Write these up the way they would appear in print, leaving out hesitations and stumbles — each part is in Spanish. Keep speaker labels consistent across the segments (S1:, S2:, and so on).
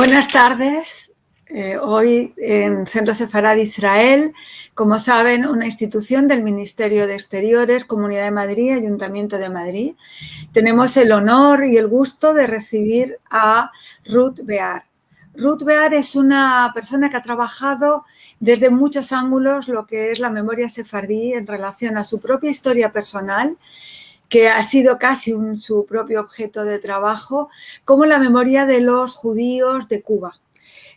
S1: Buenas tardes. Hoy en Centro Sefarad Israel, como saben, una institución del Ministerio de Exteriores, Comunidad de Madrid, Ayuntamiento de Madrid, tenemos el honor y el gusto de recibir a Ruth Bear. Ruth Bear es una persona que ha trabajado desde muchos ángulos lo que es la memoria sefardí en relación a su propia historia personal, que ha sido casi su propio objeto de trabajo, como la memoria de los judíos de Cuba.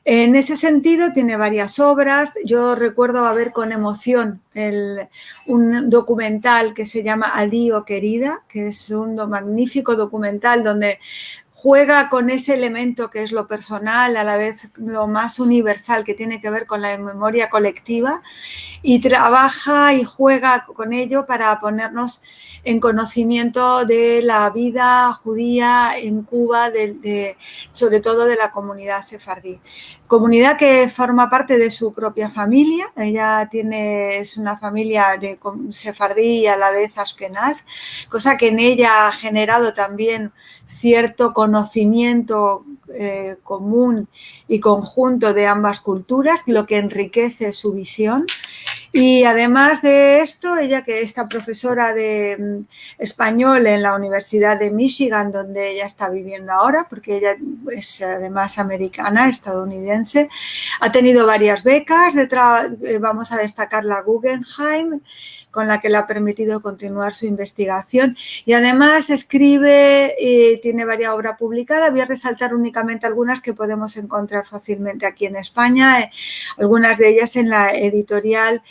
S1: En ese sentido, tiene varias obras. Yo recuerdo ver con emoción un documental que se llama Adío Querida, que es un magnífico documental donde juega con ese elemento que es lo personal, a la vez lo más universal que tiene que ver con la memoria colectiva, y trabaja y juega con ello para ponernos en conocimiento de la vida judía en Cuba, sobre todo de la comunidad sefardí. Comunidad que forma parte de su propia familia. Ella es una familia de sefardí y a la vez ashkenaz, cosa que en ella ha generado también cierto conocimiento común y conjunto de ambas culturas, lo que enriquece su visión. Y además de esto, ella, que está profesora de español en la Universidad de Michigan, donde ella está viviendo ahora, porque ella es además americana, estadounidense, ha tenido varias becas, vamos a destacar la Guggenheim, con la que le ha permitido continuar su investigación, y además escribe y tiene varias obras publicadas. Voy a resaltar únicamente algunas que podemos encontrar fácilmente aquí en España, algunas de ellas en la editorial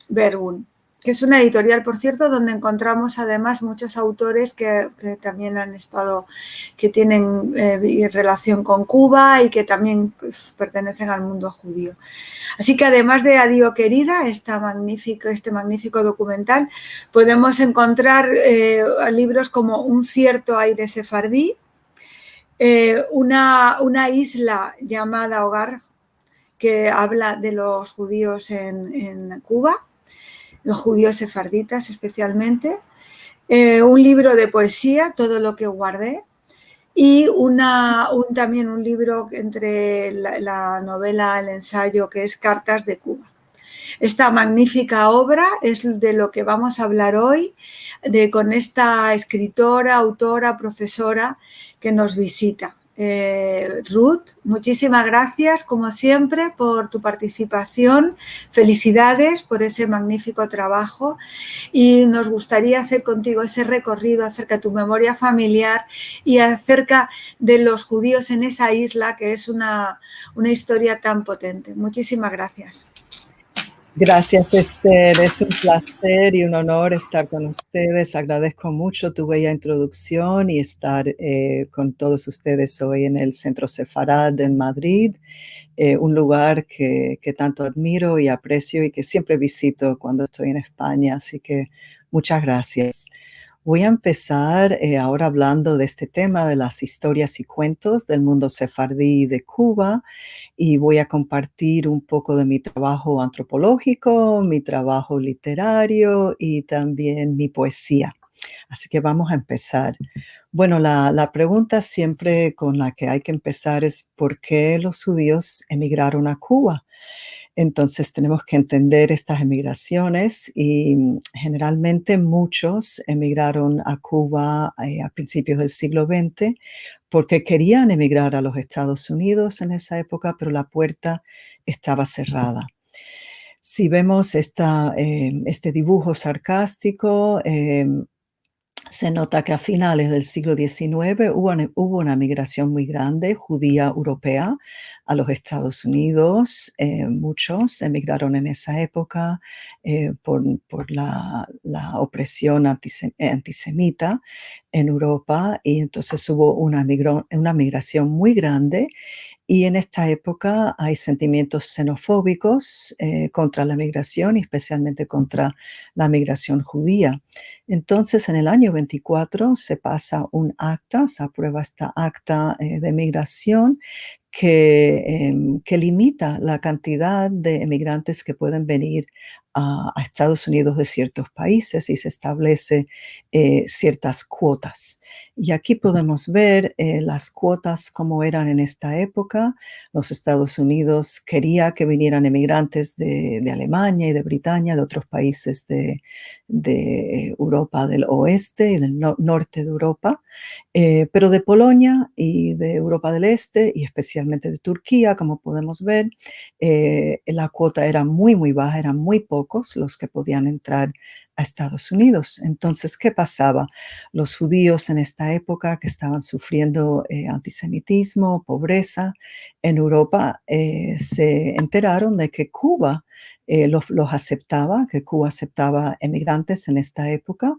S1: Verbum, que es una editorial, por cierto, donde encontramos además muchos autores que también han estado, que tienen relación con Cuba y que también pertenecen al mundo judío. Así que además de Adío Querida, este magnífico documental, podemos encontrar libros como Un cierto aire sefardí, una isla llamada Hogar, que habla de los judíos en Cuba, los judíos sefarditas especialmente, un libro de poesía, Todo lo que guardé, y también un libro entre la novela, el ensayo, que es Cartas de Cuba. Esta magnífica obra es de lo que vamos a hablar hoy, con esta escritora, autora, profesora que nos visita. Ruth, muchísimas gracias, como siempre, por tu participación. Felicidades por ese magnífico trabajo, y nos gustaría hacer contigo ese recorrido acerca de tu memoria familiar y acerca de los judíos en esa isla, que es una historia tan potente. Muchísimas gracias.
S2: Gracias, Esther. Es un placer y un honor estar con ustedes. Agradezco mucho tu bella introducción y estar con todos ustedes hoy en el Centro Sefarad en Madrid, un lugar que tanto admiro y aprecio y que siempre visito cuando estoy en España. Así que muchas gracias. Voy a empezar ahora hablando de este tema de las historias y cuentos del mundo sefardí de Cuba, y voy a compartir un poco de mi trabajo antropológico, mi trabajo literario y también mi poesía. Así que vamos a empezar. Bueno, la pregunta siempre con la que hay que empezar es ¿por qué los judíos emigraron a Cuba? Entonces tenemos que entender estas emigraciones y generalmente muchos emigraron a Cuba a principios del siglo XX porque querían emigrar a los Estados Unidos en esa época, pero la puerta estaba cerrada. Si vemos este dibujo sarcástico, se nota que a finales del siglo XIX hubo una migración muy grande judía europea a los Estados Unidos. Muchos emigraron en esa época por la opresión antisemita en Europa, y entonces hubo una migración muy grande. Y en esta época hay sentimientos xenofóbicos contra la migración y especialmente contra la migración judía. Entonces, en el año 24 se aprueba esta acta de migración que limita la cantidad de emigrantes que pueden venir a Estados Unidos de ciertos países y se establece ciertas cuotas. Y aquí podemos ver las cuotas como eran en esta época. Los Estados Unidos quería que vinieran emigrantes de Alemania y de Britania, de otros países de Europa del oeste y del norte de Europa, pero de Polonia y de Europa del Este y especialmente de Turquía, como podemos ver, la cuota era muy, muy baja, eran muy pocos los que podían entrar a Estados Unidos. Entonces, ¿qué pasaba? Los judíos en esta época que estaban sufriendo antisemitismo, pobreza en Europa, se enteraron de que Cuba los aceptaba, que Cuba aceptaba emigrantes en esta época,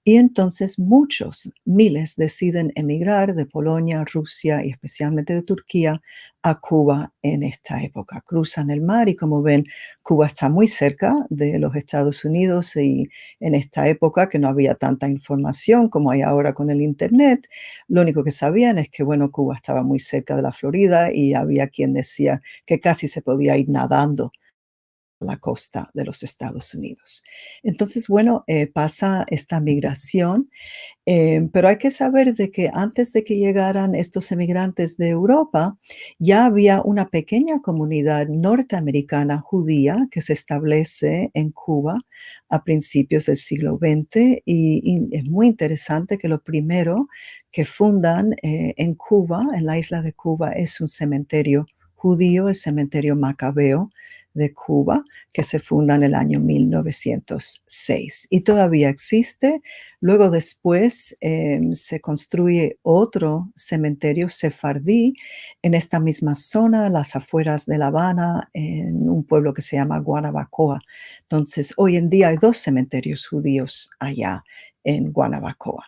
S2: y entonces muchos, miles, deciden emigrar de Polonia, Rusia y especialmente de Turquía a Cuba en esta época. Cruzan el mar y como ven, Cuba está muy cerca de los Estados Unidos y en esta época que no había tanta información como hay ahora con el Internet, lo único que sabían es que, bueno, Cuba estaba muy cerca de la Florida y había quien decía que casi se podía ir nadando la costa de los Estados Unidos. Entonces, bueno, pasa esta migración, pero hay que saber de que antes de que llegaran estos emigrantes de Europa, ya había una pequeña comunidad norteamericana judía que se establece en Cuba a principios del siglo XX y es muy interesante que lo primero que fundan en Cuba, en la isla de Cuba, es un cementerio judío, el cementerio Macabeo de Cuba, que se funda en el año 1906 y todavía existe. Luego después se construye otro cementerio sefardí en esta misma zona, a las afueras de La Habana, en un pueblo que se llama Guanabacoa. Entonces, hoy en día hay dos cementerios judíos allá en Guanabacoa.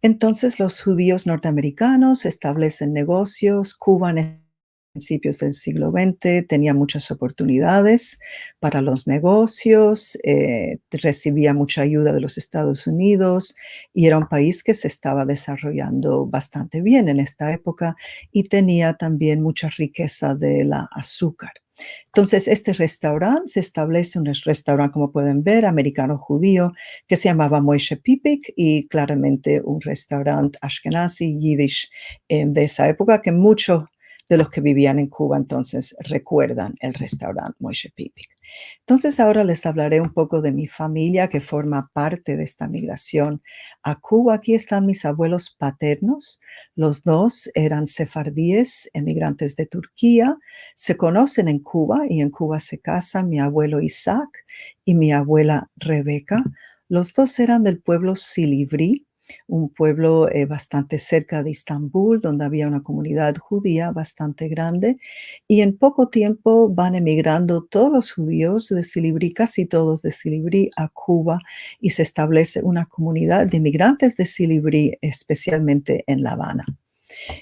S2: Entonces, los judíos norteamericanos establecen negocios. Cuba en principios del siglo XX tenía muchas oportunidades para los negocios, recibía mucha ayuda de los Estados Unidos y era un país que se estaba desarrollando bastante bien en esta época y tenía también mucha riqueza de la azúcar. Entonces, este restaurante se establece, un restaurante, como pueden ver, americano-judío, que se llamaba Moishe Pipik y claramente un restaurante ashkenazi, yiddish, de esa época que muchos de los que vivían en Cuba entonces recuerdan el restaurante Moishe Pipik. Entonces ahora les hablaré un poco de mi familia que forma parte de esta migración a Cuba. Aquí están mis abuelos paternos. Los dos eran sefardíes, emigrantes de Turquía. Se conocen en Cuba y en Cuba se casan mi abuelo Isaac y mi abuela Rebeca. Los dos eran del pueblo Silivri, un pueblo bastante cerca de Estambul, donde había una comunidad judía bastante grande, y en poco tiempo van emigrando todos los judíos de Silivri, casi todos de Silivri, a Cuba, y se establece una comunidad de migrantes de Silivri, especialmente en La Habana.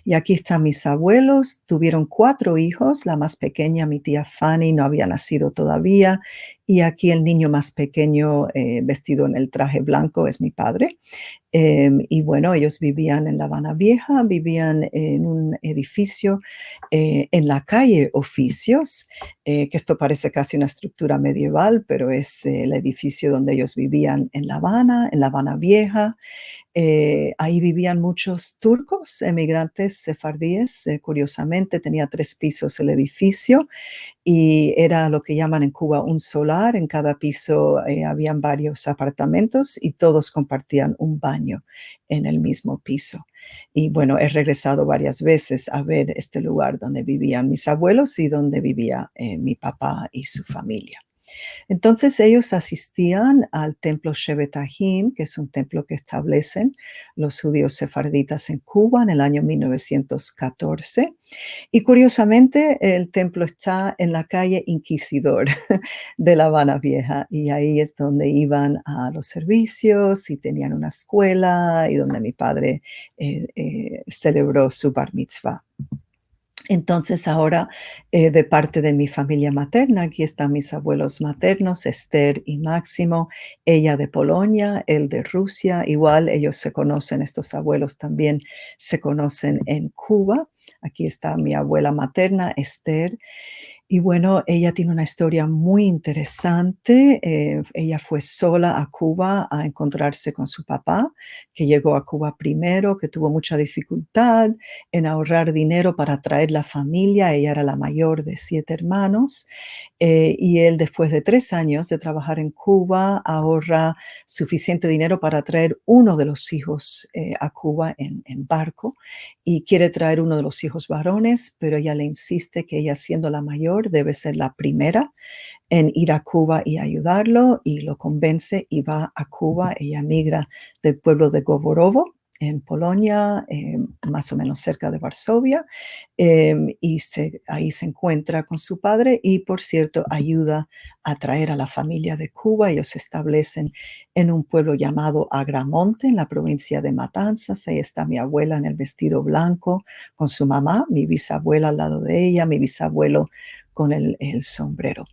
S2: Y aquí están mis abuelos, tuvieron 4 hijos, la más pequeña, mi tía Fanny, no había nacido todavía, y aquí el niño más pequeño vestido en el traje blanco es mi padre. Y bueno, ellos vivían en La Habana Vieja, vivían en un edificio en la calle Oficios, que esto parece casi una estructura medieval, pero es el edificio donde ellos vivían en La Habana Vieja. Ahí vivían muchos turcos, emigrantes sefardíes. Curiosamente, tenía 3 pisos el edificio y era lo que llaman en Cuba un solar. En cada piso habían varios apartamentos y todos compartían un baño en el mismo piso. Y bueno, he regresado varias veces a ver este lugar donde vivían mis abuelos y donde vivía mi papá y su familia. Entonces ellos asistían al templo Shevet Ahim, que es un templo que establecen los judíos sefarditas en Cuba en el año 1914. Y curiosamente el templo está en la calle Inquisidor de La Habana Vieja y ahí es donde iban a los servicios y tenían una escuela y donde mi padre celebró su bar mitzvah. Entonces ahora de parte de mi familia materna, aquí están mis abuelos maternos, Esther y Máximo, ella de Polonia, él de Rusia, igual ellos se conocen, estos abuelos también se conocen en Cuba. Aquí está mi abuela materna, Esther. Y bueno, ella tiene una historia muy interesante. Ella fue sola a Cuba a encontrarse con su papá, que llegó a Cuba primero, que tuvo mucha dificultad en ahorrar dinero para traer la familia. Ella era la mayor de 7 hermanos. Y él, después de 3 años de trabajar en Cuba, ahorra suficiente dinero para traer uno de los hijos a Cuba en barco, y quiere traer uno de los hijos varones, pero ella le insiste que ella, siendo la mayor, debe ser la primera en ir a Cuba y ayudarlo, y lo convence y va a Cuba. Ella migra del pueblo de Goworowo en Polonia, más o menos cerca de Varsovia, y ahí se encuentra con su padre y, por cierto, ayuda a traer a la familia de Cuba. Ellos se establecen en un pueblo llamado Agramonte, en la provincia de Matanzas. Ahí está mi abuela en el vestido blanco con su mamá, mi bisabuela al lado de ella, mi bisabuelo con el sombrero.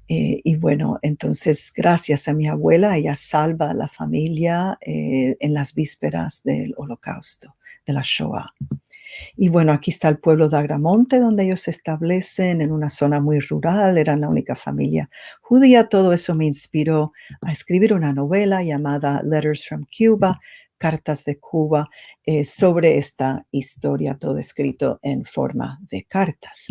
S2: Y bueno, entonces, gracias a mi abuela, ella salva a la familia en las vísperas del Holocausto, de la Shoah. Y bueno, aquí está el pueblo de Agramonte, donde ellos se establecen en una zona muy rural, eran la única familia judía. Todo eso me inspiró a escribir una novela llamada Letters from Cuba, Cartas de Cuba, sobre esta historia, todo escrito en forma de cartas.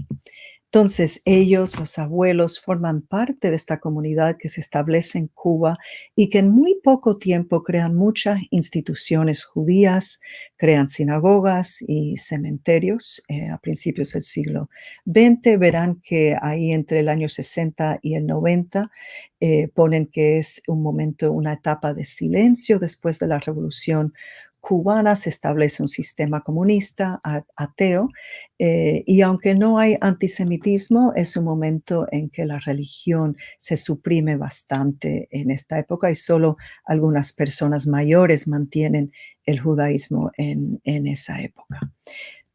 S2: Entonces, ellos, los abuelos, forman parte de esta comunidad que se establece en Cuba y que en muy poco tiempo crean muchas instituciones judías, crean sinagogas y cementerios a principios del siglo XX. Verán que ahí entre el año 60 y el 90 ponen que es un momento, una etapa de silencio después de la Revolución cubana. Se establece un sistema comunista, ateo, y aunque no hay antisemitismo, es un momento en que la religión se suprime bastante en esta época y solo algunas personas mayores mantienen el judaísmo en esa época.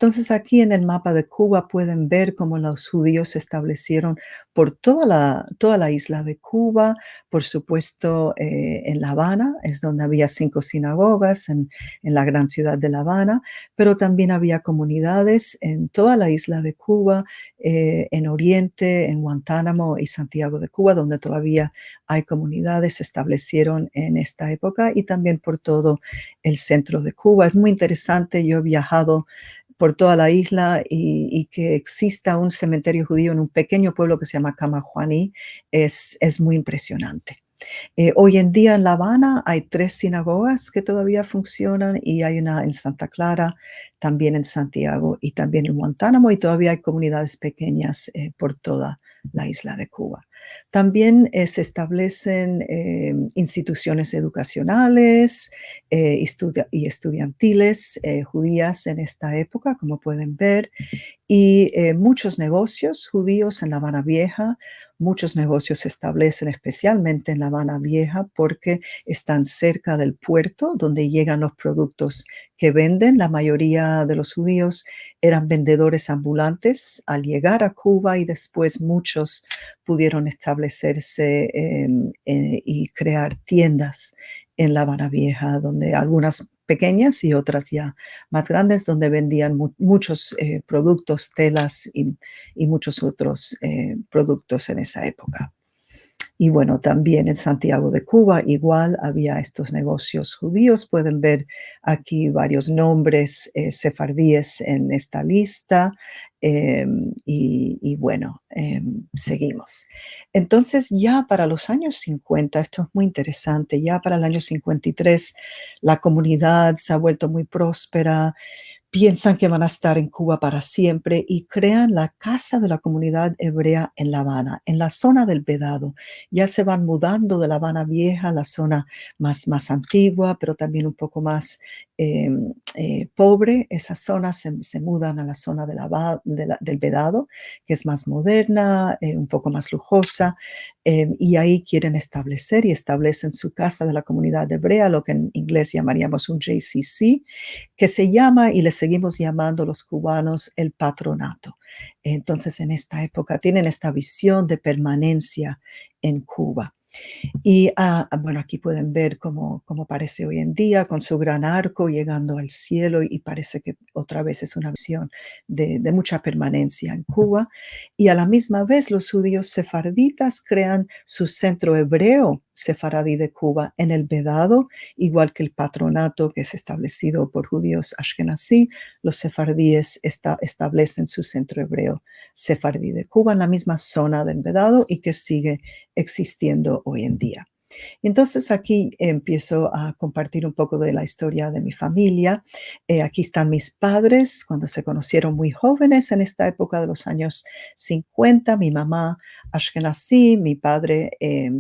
S2: Entonces, aquí en el mapa de Cuba pueden ver cómo los judíos se establecieron por toda la isla de Cuba. Por supuesto, en La Habana es donde había 5 sinagogas, en la gran ciudad de La Habana, pero también había comunidades en toda la isla de Cuba, en Oriente, en Guantánamo y Santiago de Cuba, donde todavía hay comunidades, se establecieron en esta época, y también por todo el centro de Cuba. Es muy interesante, yo he viajado por toda la isla, y que exista un cementerio judío en un pequeño pueblo que se llama Camajuaní es muy impresionante. Hoy en día en La Habana hay 3 sinagogas que todavía funcionan, y hay una en Santa Clara, también en Santiago y también en Guantánamo, y todavía hay comunidades pequeñas por toda la isla de Cuba. También se establecen instituciones educacionales y estudiantiles judías en esta época, como pueden ver, y muchos negocios judíos en La Habana Vieja. Muchos negocios se establecen especialmente en La Habana Vieja porque están cerca del puerto donde llegan los productos que venden. La mayoría de los judíos eran vendedores ambulantes al llegar a Cuba, y después muchos pudieron establecerse y crear tiendas en La Habana Vieja, donde algunas pequeñas y otras ya más grandes, donde vendían muchos productos, telas y muchos otros productos en esa época. Y bueno, también en Santiago de Cuba igual había estos negocios judíos. Pueden ver aquí varios nombres sefardíes en esta lista. Y bueno, seguimos. Entonces, ya para los años 50, esto es muy interesante, ya para el año 53 la comunidad se ha vuelto muy próspera. Piensan que van a estar en Cuba para siempre y crean la Casa de la Comunidad Hebrea en La Habana, en la zona del Vedado. Ya se van mudando de La Habana Vieja a la zona más antigua, pero también un poco más eh, pobre. Esas zonas se mudan a la zona del Vedado, que es más moderna, un poco más lujosa, y ahí quieren establecer y establecen su Casa de la Comunidad Hebrea, lo que en inglés llamaríamos un JCC, que se llama, y le seguimos llamando los cubanos, el patronato. Entonces, en esta época tienen esta visión de permanencia en Cuba. Y bueno, aquí pueden ver cómo parece hoy en día, con su gran arco llegando al cielo, y parece que otra vez es una visión de mucha permanencia en Cuba. Y a la misma vez los judíos sefarditas crean su centro hebreo sefaradí de Cuba en el Vedado, igual que el patronato que es establecido por judíos ashkenazí. Los sefardíes establecen su centro hebreo sefardí de Cuba en la misma zona del Vedado y que sigue existiendo hoy en día. Entonces aquí empiezo a compartir un poco de la historia de mi familia. Aquí están mis padres cuando se conocieron muy jóvenes en esta época de los años 50. Mi mamá ashkenazí, mi padre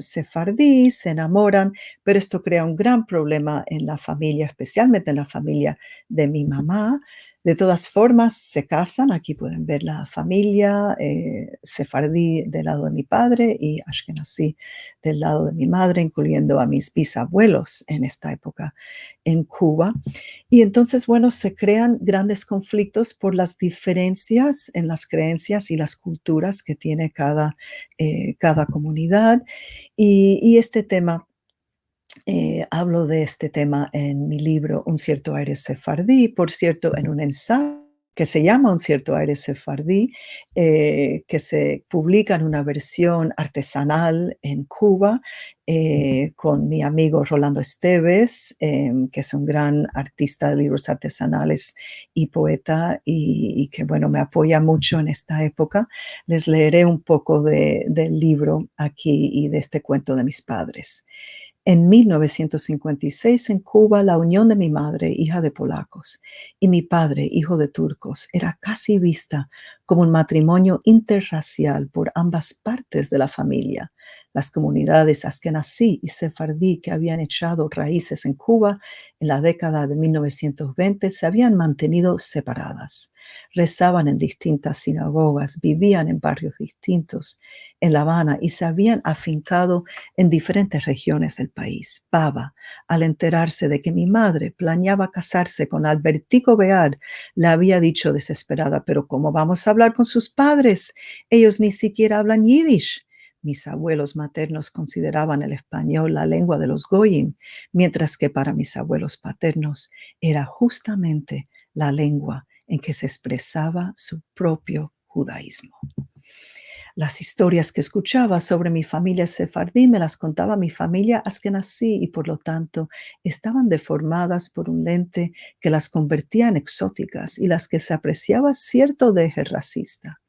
S2: sefardí, se enamoran, pero esto crea un gran problema en la familia, especialmente en la familia de mi mamá. De todas formas, se casan. Aquí pueden ver la familia sefardí del lado de mi padre y ashkenazí del lado de mi madre, incluyendo a mis bisabuelos en esta época en Cuba. Y entonces, bueno, se crean grandes conflictos por las diferencias en las creencias y las culturas que tiene cada comunidad. Y este tema hablo de este tema en mi libro Un cierto aire sefardí, por cierto, en un ensayo que se llama Un cierto aire sefardí, que se publica en una versión artesanal en Cuba, con mi amigo Rolando Esteves, que es un gran artista de libros artesanales y poeta, y que, bueno, me apoya mucho en esta época. Les leeré un poco del libro aquí y de este cuento de mis padres. En 1956, en Cuba, la unión de mi madre, hija de polacos, y mi padre, hijo de turcos, era casi vista como un matrimonio interracial por ambas partes de la familia. Las comunidades askenazí y sefardí que habían echado raíces en Cuba en la década de 1920 se habían mantenido separadas. Rezaban en distintas sinagogas, vivían en barrios distintos en La Habana y se habían afincado en diferentes regiones del país. Baba, al enterarse de que mi madre planeaba casarse con Albertico Bear, le había dicho desesperada: «¿Pero cómo vamos a hablar con sus padres? Ellos ni siquiera hablan yiddish». Mis abuelos maternos consideraban el español la lengua de los goyim, mientras que para mis abuelos paternos era justamente la lengua en que se expresaba su propio judaísmo. Las historias que escuchaba sobre mi familia sefardí me las contaba mi familia askenazí y por lo tanto estaban deformadas por un lente que las convertía en exóticas y las que se apreciaba cierto deje racista.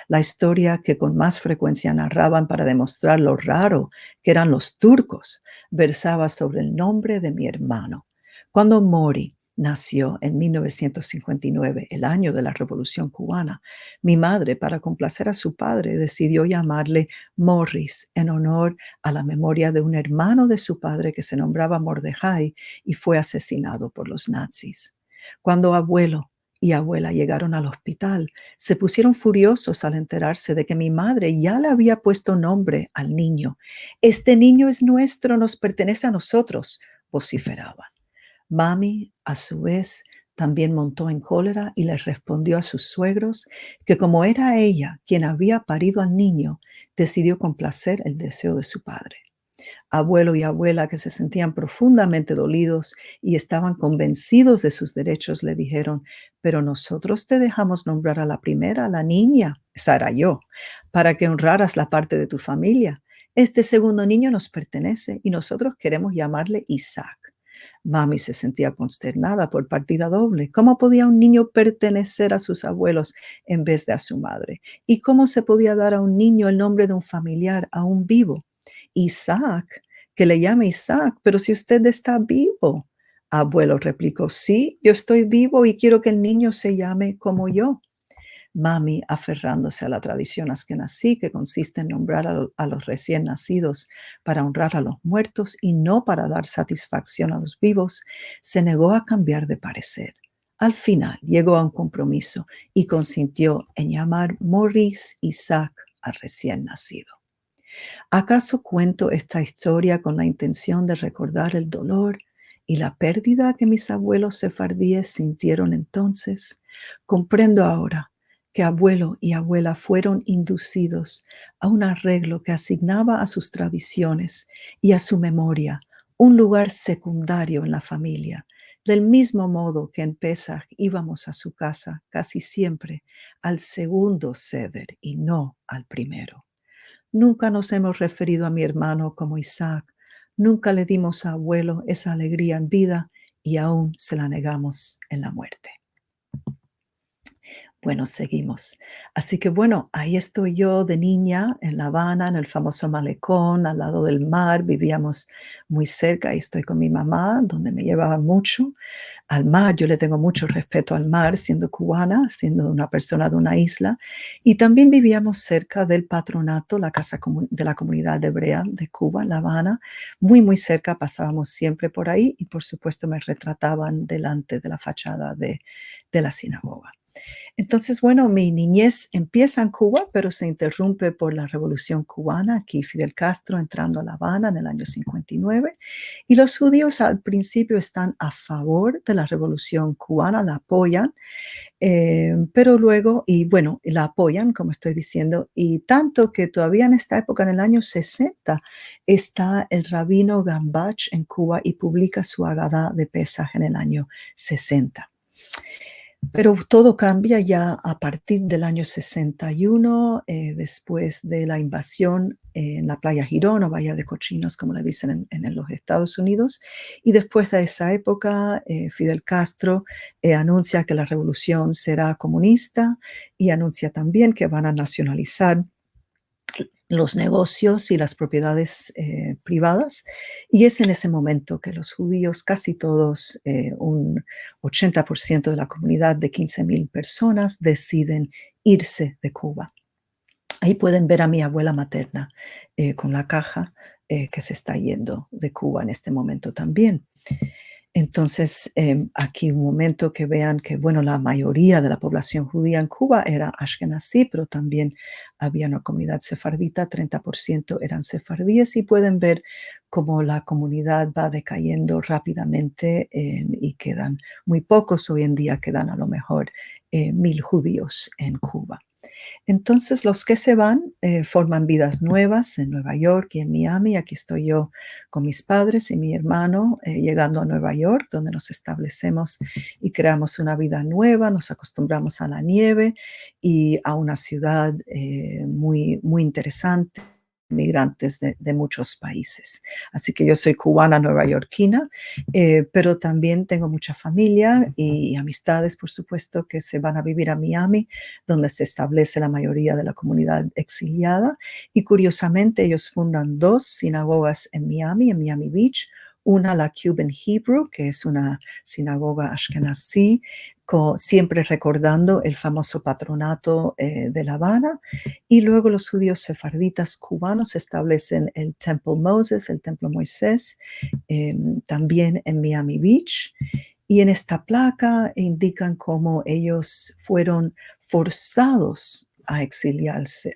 S2: La historia que con más frecuencia narraban para demostrar lo raro que eran los turcos versaba sobre el nombre de mi hermano. Cuando Mori nació en 1959, el año de la Revolución Cubana, mi madre, para complacer a su padre, decidió llamarle Morris en honor a la memoria de un hermano de su padre que se nombraba Mordejai y fue asesinado por los nazis. Cuando abuelo y abuela llegaron al hospital, se pusieron furiosos al enterarse de que mi madre ya le había puesto nombre al niño. «Este niño es nuestro, nos pertenece a nosotros», vociferaban. Mami, a su vez, también montó en cólera y les respondió a sus suegros que como era ella quien había parido al niño, decidió complacer el deseo de su padre. Abuelo y abuela, que se sentían profundamente dolidos y estaban convencidos de sus derechos, le dijeron: «Pero nosotros te dejamos nombrar a la primera, a la niña, esa era yo, para que honraras la parte de tu familia. Este segundo niño nos pertenece y nosotros queremos llamarle Isaac». Mami se sentía consternada por partida doble. ¿Cómo podía un niño pertenecer a sus abuelos en vez de a su madre? ¿Y cómo se podía dar a un niño el nombre de un familiar aún vivo? «Isaac, que le llame Isaac, pero si usted está vivo». Abuelo replicó: «Sí, yo estoy vivo y quiero que el niño se llame como yo». Mami, aferrándose a la tradición askenazí, que consiste en nombrar a los recién nacidos para honrar a los muertos y no para dar satisfacción a los vivos, se negó a cambiar de parecer. Al final llegó a un compromiso y consintió en llamar Morris Isaac al recién nacido. ¿Acaso cuento esta historia con la intención de recordar el dolor y la pérdida que mis abuelos sefardíes sintieron entonces? Comprendo ahora que abuelo y abuela fueron inducidos a un arreglo que asignaba a sus tradiciones y a su memoria un lugar secundario en la familia, del mismo modo que en Pesaj íbamos a su casa casi siempre al segundo Seder y no al primero. Nunca nos hemos referido a mi hermano como Isaac, nunca le dimos a abuelo esa alegría en vida y aún se la negamos en la muerte. Bueno, seguimos. Así que bueno, ahí estoy yo de niña en La Habana, en el famoso malecón, al lado del mar. Vivíamos muy cerca. Ahí estoy con mi mamá, donde me llevaba mucho al mar. Yo le tengo mucho respeto al mar, siendo cubana, siendo una persona de una isla. Y también vivíamos cerca del patronato, la casa de la comunidad hebrea de Cuba, en La Habana. Muy, muy cerca, pasábamos siempre por ahí y por supuesto me retrataban delante de la fachada de la sinagoga. Entonces, bueno, mi niñez empieza en Cuba, pero se interrumpe por la Revolución Cubana, aquí Fidel Castro entrando a La Habana en el año 59, y los judíos al principio están a favor de la Revolución Cubana, la apoyan, pero luego, y bueno, la apoyan, como estoy diciendo, y tanto que todavía en esta época, en el año 60, está el rabino Gambach en Cuba y publica su Agadá de Pesaj en el año 60. Pero todo cambia ya a partir del año 61, después de la invasión en la playa Girón o Bahía de Cochinos, como le dicen en los Estados Unidos. Y después de esa época, Fidel Castro anuncia que la revolución será comunista y anuncia también que van a nacionalizar los negocios y las propiedades privadas. Y es en ese momento que los judíos, casi todos, un 80% de la comunidad de 15,000 personas, deciden irse de Cuba. Ahí pueden ver a mi abuela materna con la caja que se está yendo de Cuba en este momento también. Entonces, aquí un momento que vean que, bueno, la mayoría de la población judía en Cuba era ashkenazí, pero también había una comunidad sefardita, 30% eran sefardíes, y pueden ver cómo la comunidad va decayendo rápidamente y quedan muy pocos. Hoy en día quedan a lo mejor 1,000 judíos en Cuba. Entonces, los que se van forman vidas nuevas en Nueva York y en Miami. Aquí estoy yo con mis padres y mi hermano llegando a Nueva York, donde nos establecemos y creamos una vida nueva. Nos acostumbramos a la nieve y a una ciudad muy, muy interesante, migrantes de muchos países. Así que yo soy cubana nuevayorquina, pero también tengo mucha familia y amistades, por supuesto, que se van a vivir a Miami, donde se establece la mayoría de la comunidad exiliada. Y curiosamente, ellos fundan 2 sinagogas en Miami Beach. Una, la Cuban Hebrew, que es una sinagoga ashkenazí, siempre recordando el famoso patronato de La Habana. Y luego los judíos sefarditas cubanos establecen el Temple Moses, el Templo Moisés, también en Miami Beach. Y en esta placa indican cómo ellos fueron forzados a exiliarse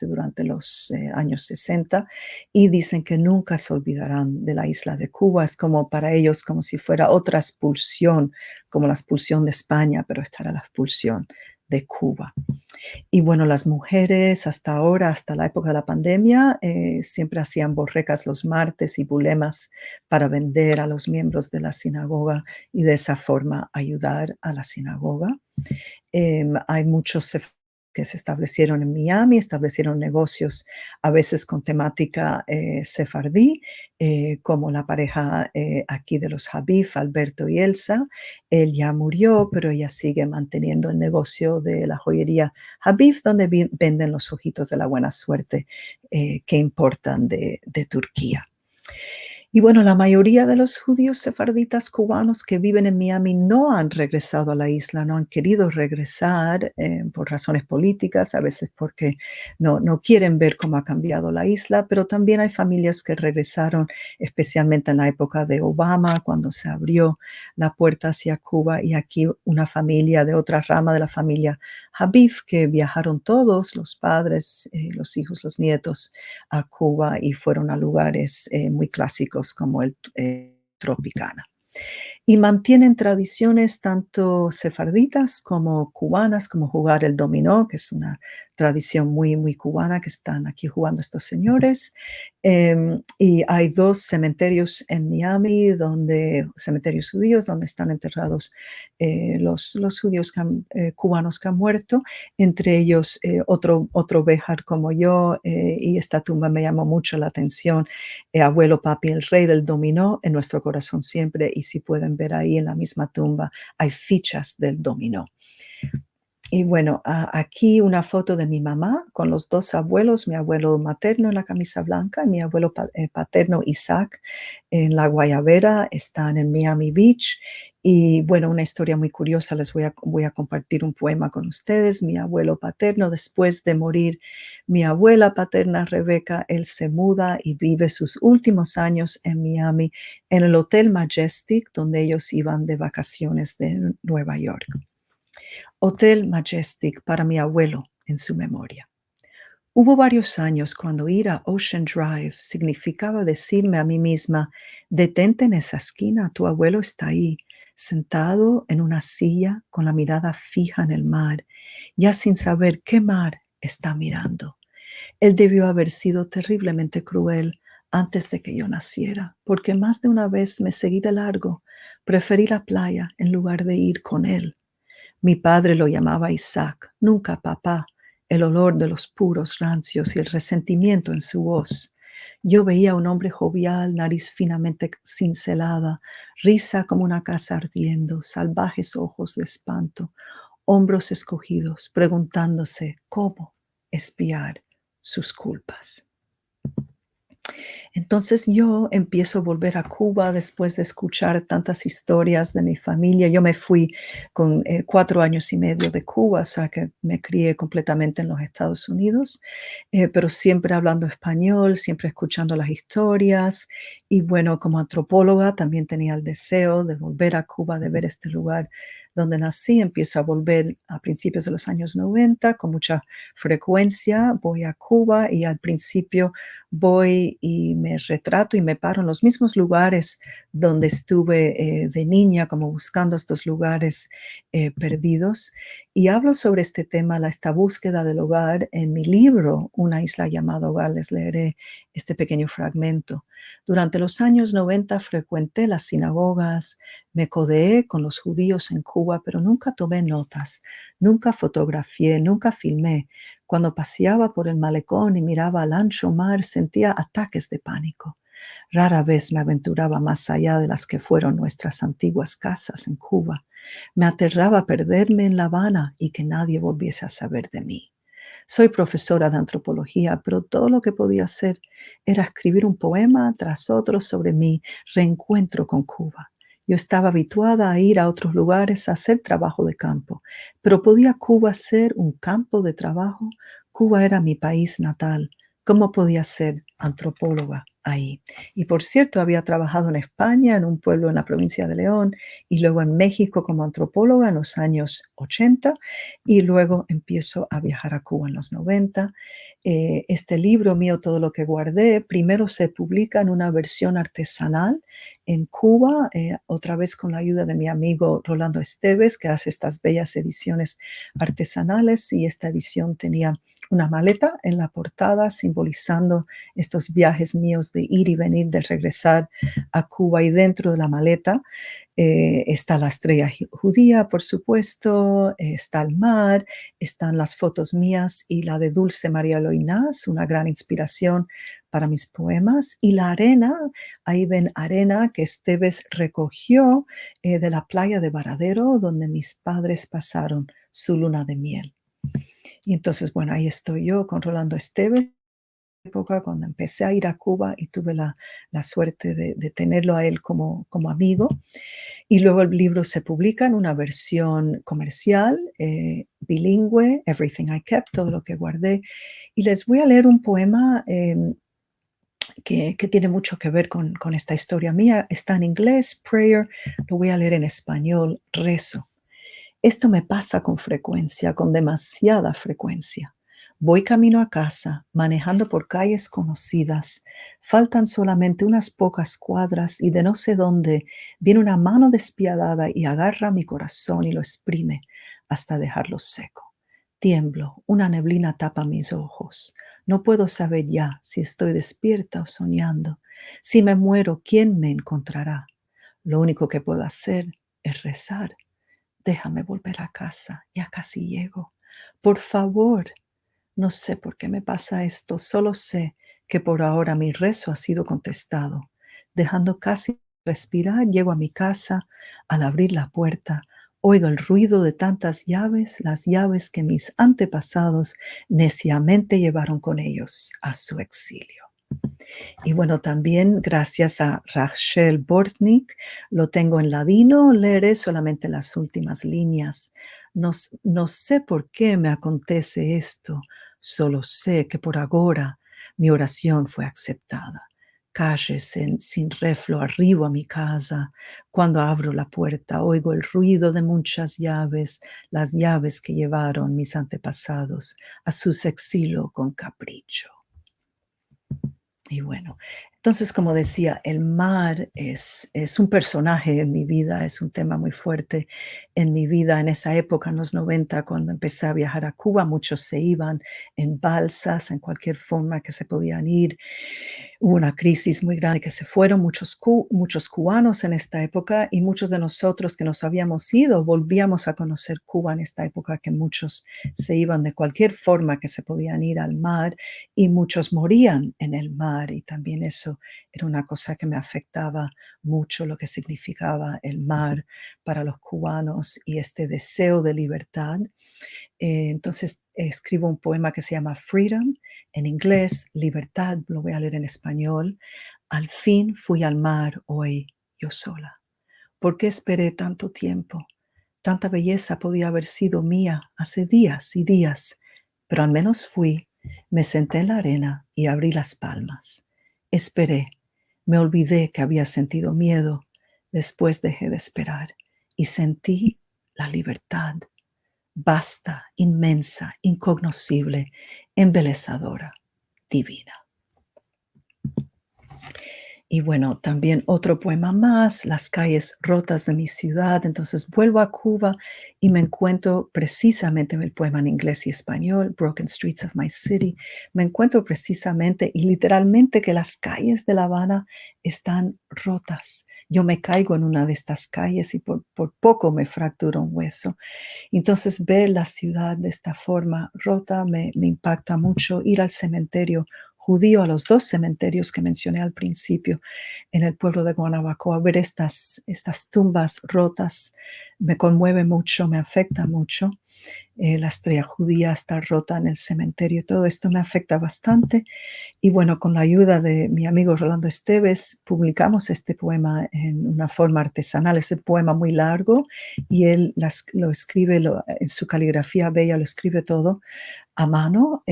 S2: durante los años 60 y dicen que nunca se olvidarán de la isla de Cuba. Es como para ellos como si fuera otra expulsión, como la expulsión de España, pero esta era la expulsión de Cuba. Y bueno, las mujeres hasta ahora, hasta la época de la pandemia, siempre hacían borrecas los martes y bulemas para vender a los miembros de la sinagoga y de esa forma ayudar a la sinagoga. Hay muchos que se establecieron en Miami, establecieron negocios a veces con temática sefardí, como la pareja aquí de los Habif, Alberto y Elsa. Él ya murió, pero ella sigue manteniendo el negocio de la joyería Habif, donde venden los ojitos de la buena suerte que importan de Turquía. Y bueno, la mayoría de los judíos sefarditas cubanos que viven en Miami no han regresado a la isla, no han querido regresar por razones políticas, a veces porque no quieren ver cómo ha cambiado la isla, pero también hay familias que regresaron, especialmente en la época de Obama, cuando se abrió la puerta hacia Cuba, y aquí una familia de otra rama de la familia Habif que viajaron todos, los padres, los hijos, los nietos, a Cuba y fueron a lugares muy clásicos como el Tropicana. y mantienen tradiciones tanto sefarditas como cubanas, como jugar el dominó, que es una tradición muy, muy cubana que están aquí jugando estos señores. Y hay 2 cementerios en Miami, cementerios judíos, donde están enterrados los judíos cubanos que han muerto, entre ellos otro Béjar como yo, y esta tumba me llamó mucho la atención. Abuelo Papi, el rey del dominó, en nuestro corazón siempre, y si pueden ver ahí en la misma tumba, hay fichas del dominó. Y bueno, aquí una foto de mi mamá con los 2 abuelos, mi abuelo materno en la camisa blanca y mi abuelo paterno Isaac en la guayabera, están en Miami Beach. Y bueno, una historia muy curiosa, voy a compartir un poema con ustedes. Mi abuelo paterno, después de morir mi abuela paterna Rebeca, él se muda y vive sus últimos años en Miami, en el Hotel Majestic, donde ellos iban de vacaciones de Nueva York. Hotel Majestic para mi abuelo en su memoria. Hubo varios años cuando ir a Ocean Drive significaba decirme a mí misma, detente en esa esquina, tu abuelo está ahí, sentado en una silla con la mirada fija en el mar, ya sin saber qué mar está mirando. Él debió haber sido terriblemente cruel antes de que yo naciera, porque más de una vez me seguí de largo, preferí la playa en lugar de ir con él. Mi padre lo llamaba Isaac, nunca papá, el olor de los puros rancios y el resentimiento en su voz. Yo veía a un hombre jovial, nariz finamente cincelada, risa como una casa ardiendo, salvajes ojos de espanto, hombros escogidos, preguntándose cómo espiar sus culpas. Entonces yo empiezo a volver a Cuba después de escuchar tantas historias de mi familia. Yo me fui con 4 años y medio de Cuba, o sea que me crié completamente en los Estados Unidos, pero siempre hablando español, siempre escuchando las historias. Y bueno, como antropóloga también tenía el deseo de volver a Cuba, de ver este lugar donde nací. Empiezo a volver a principios de los años 90 con mucha frecuencia. Voy a Cuba y al principio voy y me retrato y me paro en los mismos lugares donde estuve de niña, como buscando estos lugares perdidos. Y hablo sobre este tema, esta búsqueda del hogar, en mi libro, Una isla llamada Hogar. Les leeré este pequeño fragmento. Durante los años 90 frecuenté las sinagogas, me codeé con los judíos en Cuba, pero nunca tomé notas, nunca fotografié, nunca filmé. Cuando paseaba por el malecón y miraba al ancho mar, sentía ataques de pánico. Rara vez me aventuraba más allá de las que fueron nuestras antiguas casas en Cuba. Me aterraba perderme en La Habana y que nadie volviese a saber de mí. Soy profesora de antropología, pero todo lo que podía hacer era escribir un poema tras otro sobre mi reencuentro con Cuba. Yo estaba habituada a ir a otros lugares a hacer trabajo de campo, pero ¿podía Cuba ser un campo de trabajo? Cuba era mi país natal. ¿Cómo podía ser antropóloga ahí? Y por cierto, había trabajado en España, en un pueblo en la provincia de León, y luego en México como antropóloga en los años 80, y luego empiezo a viajar a Cuba en los 90. Este libro mío, Todo lo que guardé, primero se publica en una versión artesanal en Cuba, otra vez con la ayuda de mi amigo Rolando Esteves, que hace estas bellas ediciones artesanales, y esta edición tenía una maleta en la portada simbolizando estos viajes míos de ir y venir, de regresar a Cuba, y dentro de la maleta está la estrella judía, por supuesto, está el mar, están las fotos mías y la de Dulce María Loinás, una gran inspiración para mis poemas, y la arena, ahí ven arena que Esteves recogió de la playa de Varadero, donde mis padres pasaron su luna de miel. Y entonces, bueno, ahí estoy yo con Rolando Esteves, época cuando empecé a ir a Cuba y tuve la suerte de tenerlo a él como amigo. Y luego el libro se publica en una versión comercial, bilingüe, Everything I Kept, todo lo que guardé. Y les voy a leer un poema que tiene mucho que ver con esta historia mía. Está en inglés, Prayer, lo voy a leer en español, Rezo. Esto me pasa con frecuencia, con demasiada frecuencia. Voy camino a casa, manejando por calles conocidas. Faltan solamente unas pocas cuadras y de no sé dónde viene una mano despiadada y agarra mi corazón y lo exprime hasta dejarlo seco. Tiemblo, una neblina tapa mis ojos. No puedo saber ya si estoy despierta o soñando. Si me muero, ¿quién me encontrará? Lo único que puedo hacer es rezar. Déjame volver a casa, ya casi llego. Por favor. No sé por qué me pasa esto, solo sé que por ahora mi rezo ha sido contestado. Dejando casi respirar, llego a mi casa. Al abrir la puerta, oigo el ruido de tantas llaves, las llaves que mis antepasados neciamente llevaron con ellos a su exilio. Y bueno, también gracias a Rachel Bortnick, lo tengo en ladino, leeré solamente las últimas líneas. No sé por qué me acontece esto, solo sé que por ahora mi oración fue aceptada. Calles sin reflo arribo a mi casa. Cuando abro la puerta oigo el ruido de muchas llaves, las llaves que llevaron mis antepasados a sus exilios con capricho. Y bueno, entonces, como decía, el mar es un personaje en mi vida, es un tema muy fuerte en mi vida. En esa época, en los 90, cuando empecé a viajar a Cuba, muchos se iban en balsas, en cualquier forma que se podían ir. Hubo una crisis muy grande que se fueron muchos cubanos en esta época y muchos de nosotros que nos habíamos ido volvíamos a conocer Cuba en esta época, que muchos se iban de cualquier forma que se podían ir al mar y muchos morían en el mar, y también eso era una cosa que me afectaba mucho, lo que significaba el mar para los cubanos y este deseo de libertad. Entonces escribo un poema que se llama Freedom, en inglés, libertad, lo voy a leer en español. Al fin fui al mar hoy, yo sola. ¿Por qué esperé tanto tiempo? Tanta belleza podía haber sido mía hace días y días, pero al menos fui, me senté en la arena y abrí las palmas. Esperé, me olvidé que había sentido miedo, después dejé de esperar y sentí la libertad, vasta, inmensa, incognoscible, embelezadora, divina. Y bueno, también otro poema más, las calles rotas de mi ciudad. Entonces vuelvo a Cuba y me encuentro precisamente en el poema en inglés y español, Broken Streets of My City. Me encuentro precisamente y literalmente que las calles de La Habana están rotas. Yo me caigo en una de estas calles y por poco me fracturo un hueso. Entonces ver la ciudad de esta forma rota me impacta mucho. Ir al cementerio judío, a los 2 cementerios que mencioné al principio en el pueblo de Guanabacoa, ver estas tumbas rotas me conmueve mucho, me afecta mucho. La estrella judía está rota en el cementerio, todo esto me afecta bastante. Y bueno, con la ayuda de mi amigo Rolando Esteves, publicamos este poema en una forma artesanal. Es un poema muy largo y él lo escribe en su caligrafía bella, lo escribe todo a mano.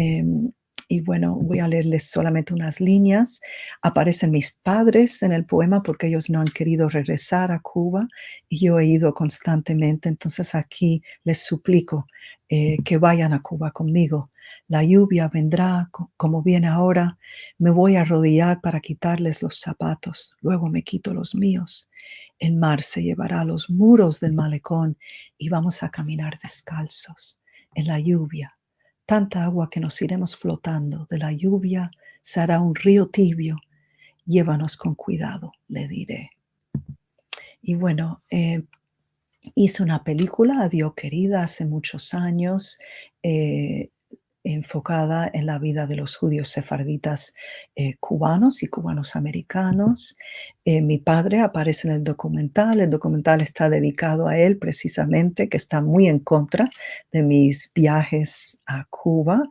S2: Y bueno, voy a leerles solamente unas líneas. Aparecen mis padres en el poema porque ellos no han querido regresar a Cuba y yo he ido constantemente. Entonces aquí les suplico que vayan a Cuba conmigo. La lluvia vendrá como viene ahora. Me voy a arrodillar para quitarles los zapatos. Luego me quito los míos. El mar se llevará los muros del malecón y vamos a caminar descalzos en la lluvia. Tanta agua que nos iremos flotando. De la lluvia se hará un río tibio. Llévanos con cuidado, le diré. Y bueno, hice una película, Adiós querida, hace muchos años, enfocada en la vida de los judíos sefarditas cubanos y cubanos americanos. Mi padre aparece en el documental está dedicado a él precisamente, que está muy en contra de mis viajes a Cuba,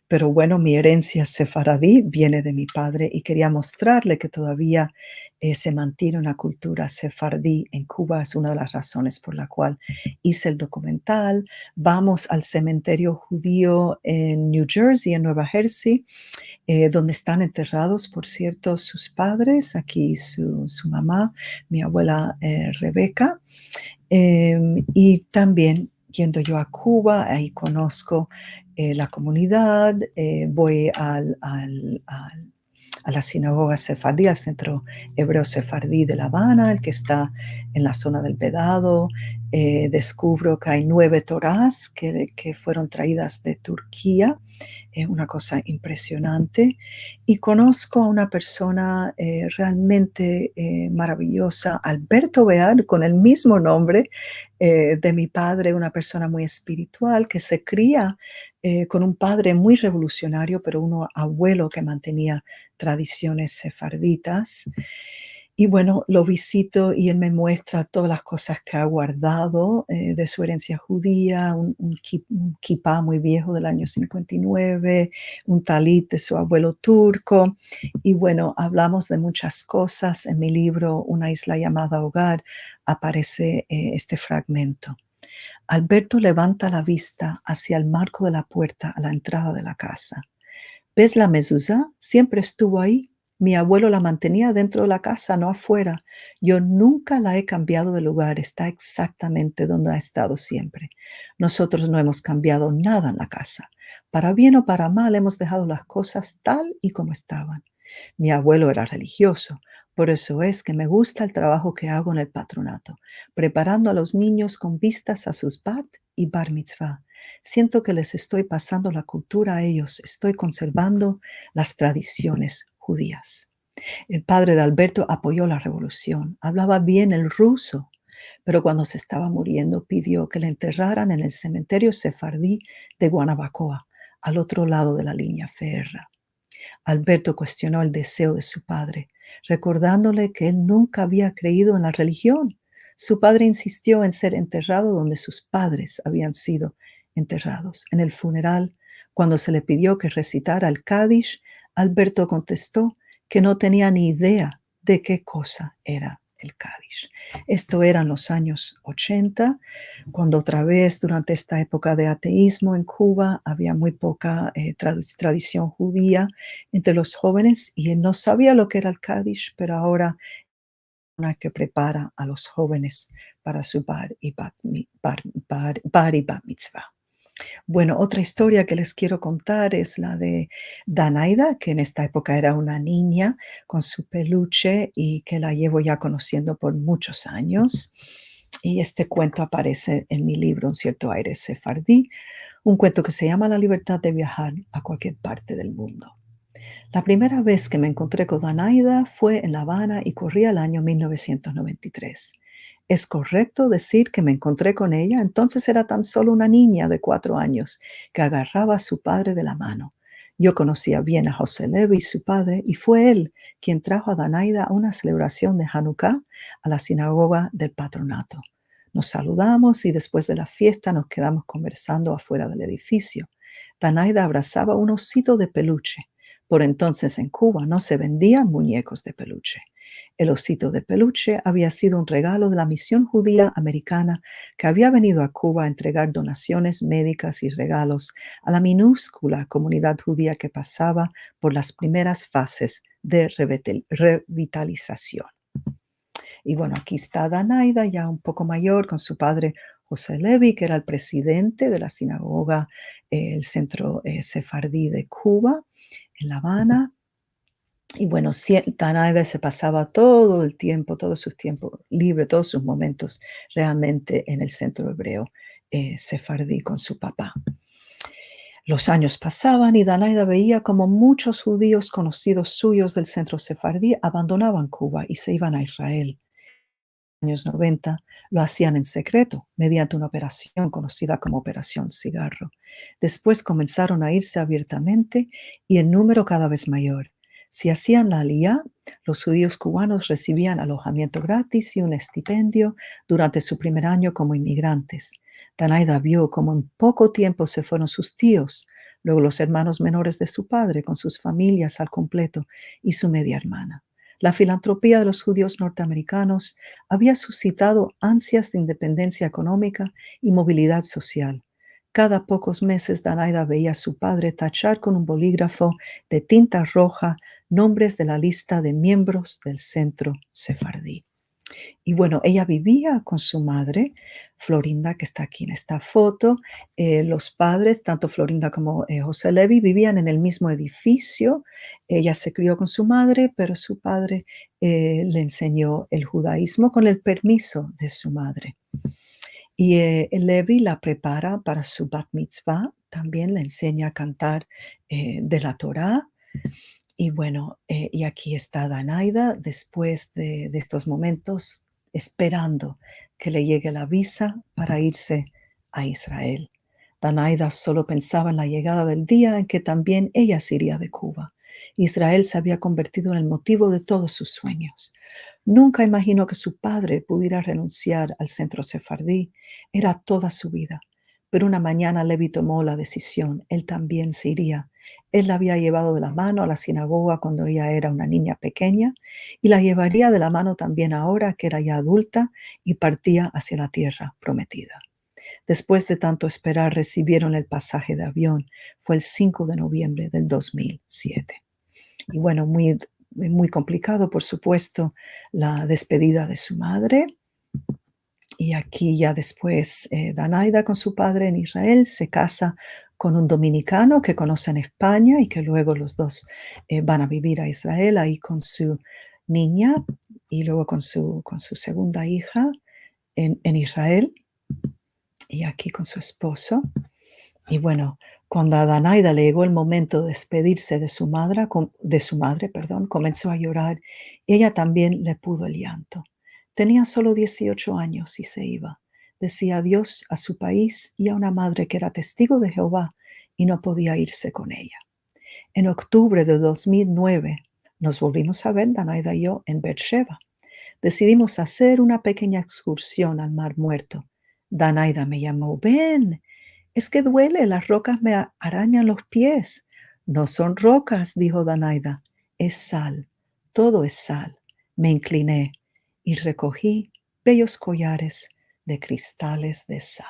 S2: pero bueno, mi herencia sefaradí viene de mi padre y quería mostrarle que todavía se mantiene una cultura sefardí en Cuba. Es una de las razones por la cual hice el documental. Vamos al cementerio judío en New Jersey, en Nueva Jersey, donde están enterrados, por cierto, sus padres, aquí su mamá, mi abuela Rebeca, y también yendo yo a Cuba, ahí conozco la comunidad, voy a la sinagoga sefardí, al centro hebreo sefardí de La Habana, el que está en la zona del Vedado. Descubro que hay 9 Torás que fueron traídas de Turquía, una cosa impresionante. Y conozco a una persona realmente maravillosa, Alberto Bear, con el mismo nombre de mi padre, una persona muy espiritual que se cría con un padre muy revolucionario, pero un abuelo que mantenía tradiciones sefarditas. Y bueno, lo visito y él me muestra todas las cosas que ha guardado de su herencia judía, un kipá muy viejo del año 59, un talit de su abuelo turco. Y bueno, hablamos de muchas cosas. En mi libro, Una isla llamada Hogar, aparece este fragmento. Alberto levanta la vista hacia el marco de la puerta a la entrada de la casa. ¿Ves la mezuzá? Siempre estuvo ahí. Mi abuelo la mantenía dentro de la casa, no afuera. Yo nunca la he cambiado de lugar. Está exactamente donde ha estado siempre. Nosotros no hemos cambiado nada en la casa. Para bien o para mal, hemos dejado las cosas tal y como estaban. Mi abuelo era religioso. Por eso es que me gusta el trabajo que hago en el patronato, preparando a los niños con vistas a sus bat y bar mitzvah. Siento que les estoy pasando la cultura a ellos, estoy conservando las tradiciones judías. El padre de Alberto apoyó la revolución, hablaba bien el ruso, pero cuando se estaba muriendo pidió que le enterraran en el cementerio sefardí de Guanabacoa, al otro lado de la línea férrea. Alberto cuestionó el deseo de su padre, recordándole que él nunca había creído en la religión. Su padre insistió en ser enterrado donde sus padres habían sido enterrados. En el funeral, cuando se le pidió que recitara el Kaddish, Alberto contestó que no tenía ni idea de qué cosa era el Kaddish. Esto eran los años 80, cuando otra vez durante esta época de ateísmo en Cuba había muy poca tradición judía entre los jóvenes y él no sabía lo que era el Kaddish, pero ahora una que prepara a los jóvenes para su bar y bat mitzvah. Bueno, otra historia que les quiero contar es la de Danaida, que en esta época era una niña con su peluche y que la llevo ya conociendo por muchos años. Y este cuento aparece en mi libro, Un cierto aire sefardí, un cuento que se llama La libertad de viajar a cualquier parte del mundo. La primera vez que me encontré con Danaida fue en La Habana y corría el año 1993. Es correcto decir que me encontré con ella, entonces era tan solo una niña de 4 años que agarraba a su padre de la mano. Yo conocía bien a José Levi, su padre, y fue él quien trajo a Danaida a una celebración de Hanukkah a la sinagoga del patronato. Nos saludamos y después de la fiesta nos quedamos conversando afuera del edificio. Danaida abrazaba un osito de peluche. Por entonces en Cuba no se vendían muñecos de peluche. El osito de peluche había sido un regalo de la misión judía americana que había venido a Cuba a entregar donaciones médicas y regalos a la minúscula comunidad judía que pasaba por las primeras fases de revitalización. Y bueno, aquí está Danaida, ya un poco mayor, con su padre José Levi, que era el presidente de la sinagoga, el centro sefardí de Cuba, en La Habana. Y bueno, Danaida se pasaba todo el tiempo, todo su tiempo libre, todos sus momentos realmente en el centro hebreo sefardí con su papá. Los años pasaban y Danaida veía como muchos judíos conocidos suyos del centro sefardí abandonaban Cuba y se iban a Israel. En los años 90 lo hacían en secreto mediante una operación conocida como Operación Cigarro. Después comenzaron a irse abiertamente y en número cada vez mayor. Si hacían la aliyá, los judíos cubanos recibían alojamiento gratis y un estipendio durante su primer año como inmigrantes. Danaida vio cómo en poco tiempo se fueron sus tíos, luego los hermanos menores de su padre con sus familias al completo y su media hermana. La filantropía de los judíos norteamericanos había suscitado ansias de independencia económica y movilidad social. Cada pocos meses Danaida veía a su padre tachar con un bolígrafo de tinta roja nombres de la lista de miembros del centro sefardí. Y bueno, ella vivía con su madre, Florinda, que está aquí en esta foto. Los padres, tanto Florinda como José Levi, vivían en el mismo edificio. Ella se crió con su madre, pero su padre le enseñó el judaísmo con el permiso de su madre. Y Levi la prepara para su bat mitzvah, también le enseña a cantar de la Torá. Y bueno, y aquí está Danaida después de estos momentos esperando que le llegue la visa para irse a Israel. Danaida solo pensaba en la llegada del día en que también ella se iría de Cuba. Israel se había convertido en el motivo de todos sus sueños. Nunca imaginó que su padre pudiera renunciar al centro sefardí. Era toda su vida. Pero una mañana Levi tomó la decisión. Él también se iría. Él la había llevado de la mano a la sinagoga cuando ella era una niña pequeña y la llevaría de la mano también ahora que era ya adulta y partía hacia la tierra prometida. Después de tanto esperar, recibieron el pasaje de avión. Fue el 5 de noviembre del 2007. Y bueno, muy complicado, por supuesto, la despedida de su madre. Y aquí ya después Danaida con su padre en Israel se casa con un dominicano que conoce en España y que luego los dos van a vivir a Israel ahí con su niña y luego con su segunda hija en Israel y aquí con su esposo. Y bueno, cuando a Danaida le llegó el momento de despedirse de su madre, comenzó a llorar y ella también le pudo el llanto. Tenía solo 18 años y se iba. Decía adiós a su país y a una madre que era testigo de Jehová y no podía irse con ella. En octubre de 2009 nos volvimos a ver, Danaida y yo, en Beersheba. Decidimos hacer una pequeña excursión al Mar Muerto. Danaida me llamó, ven, es que duele, las rocas me arañan los pies. No son rocas, dijo Danaida, es sal, todo es sal. Me incliné y recogí bellos collares de cristales de sal.